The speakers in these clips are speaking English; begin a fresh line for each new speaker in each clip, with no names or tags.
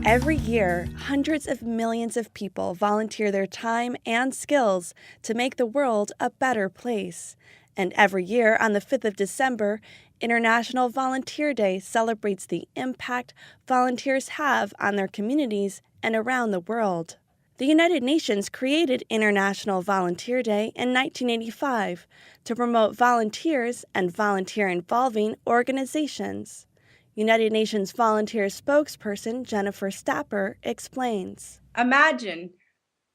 Every year, hundreds of millions of people volunteer their time and skills to make the world a better place. And every year, on the 5th of December, International Volunteer Day celebrates the impact volunteers have on their communities and around the world. The United Nations created International Volunteer Day in 1985 to promote volunteers and volunteer-involving organizations. United Nations volunteer spokesperson Jennifer Stapper explains.
Imagine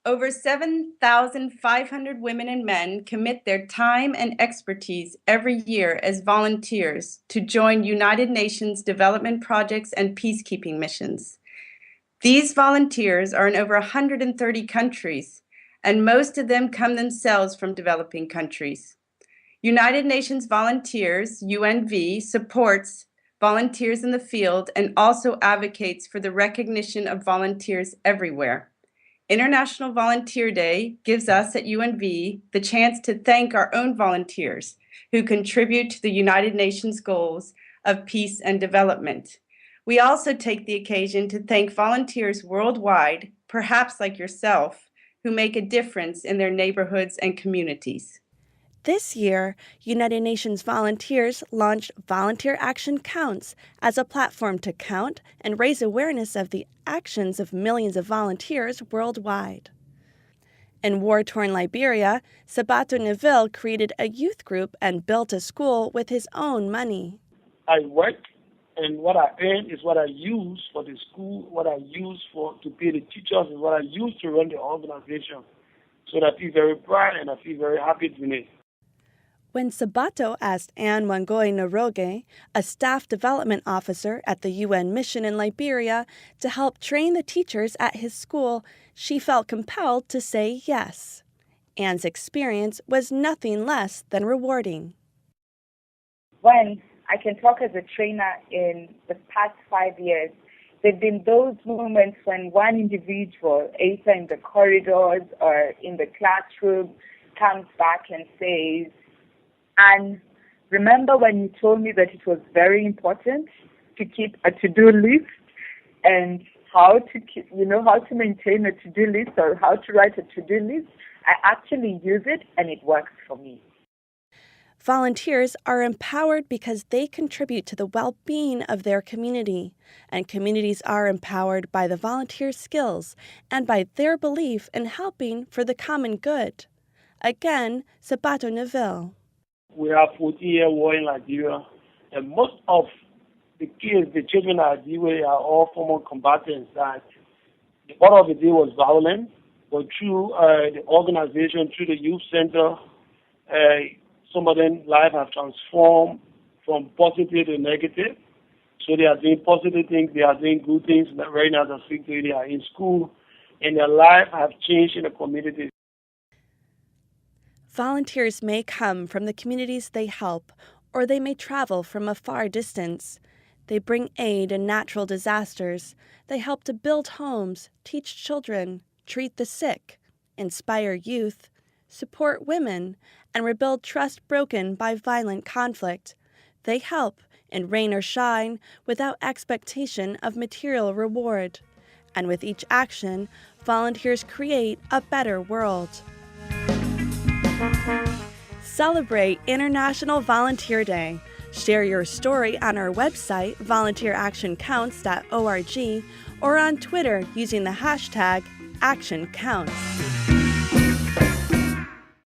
over 7,500 women and men commit their time and expertise every year as volunteers to join United Nations development projects and peacekeeping missions. These volunteers are in over 130 countries, and most of them come themselves from developing countries. United Nations Volunteers, UNV, supports volunteers in the field and also advocates for the recognition of volunteers everywhere. International Volunteer Day gives us at UNV the chance to thank our own volunteers who contribute to the United Nations goals of peace and development. We also take the occasion to thank volunteers worldwide, perhaps like yourself, who make a difference in their neighborhoods and communities.
This year, United Nations volunteers launched Volunteer Action Counts as a platform to count and raise awareness of the actions of millions of volunteers worldwide. In war-torn Liberia, Sabato Neville created a youth group and built a school with his own money.
I work, and what I earn is what I use for the school, what I use to pay the teachers, and what I use to run the organization. So I feel very proud and I feel very happy doing it.
When Sabato asked Anne Wangoi Noroge, a staff development officer at the UN mission in Liberia, to help train the teachers at his school, she felt compelled to say yes. Anne's experience was nothing less than rewarding.
When I can talk as a trainer in the past 5 years, there have been those moments when one individual, either in the corridors or in the classroom, comes back and says, "And remember when you told me that it was very important to keep a to-do list and how to maintain a to-do list or how to write a to-do list? I actually use it and it works for me."
Volunteers are empowered because they contribute to the well-being of their community, and communities are empowered by the volunteers' skills and by their belief in helping for the common good. Again, Sabato Neville.
We have 40-year war in Liberia, and most of the kids, the children at Liberia are all former combatants that the order of the day was violent, but through the organization, through the youth center, some of them life have transformed from positive to negative. So they are doing positive things, they are doing good things. Right now, they speak to you, they are in school, and their life have changed in the community.
Volunteers may come from the communities they help, or they may travel from a far distance. They bring aid in natural disasters. They help to build homes, teach children, treat the sick, inspire youth, support women, and rebuild trust broken by violent conflict. They help, in rain or shine, without expectation of material reward. And with each action, volunteers create a better world. Celebrate International Volunteer Day. Share your story on our website, volunteeractioncounts.org, or on Twitter using the hashtag ActionCounts.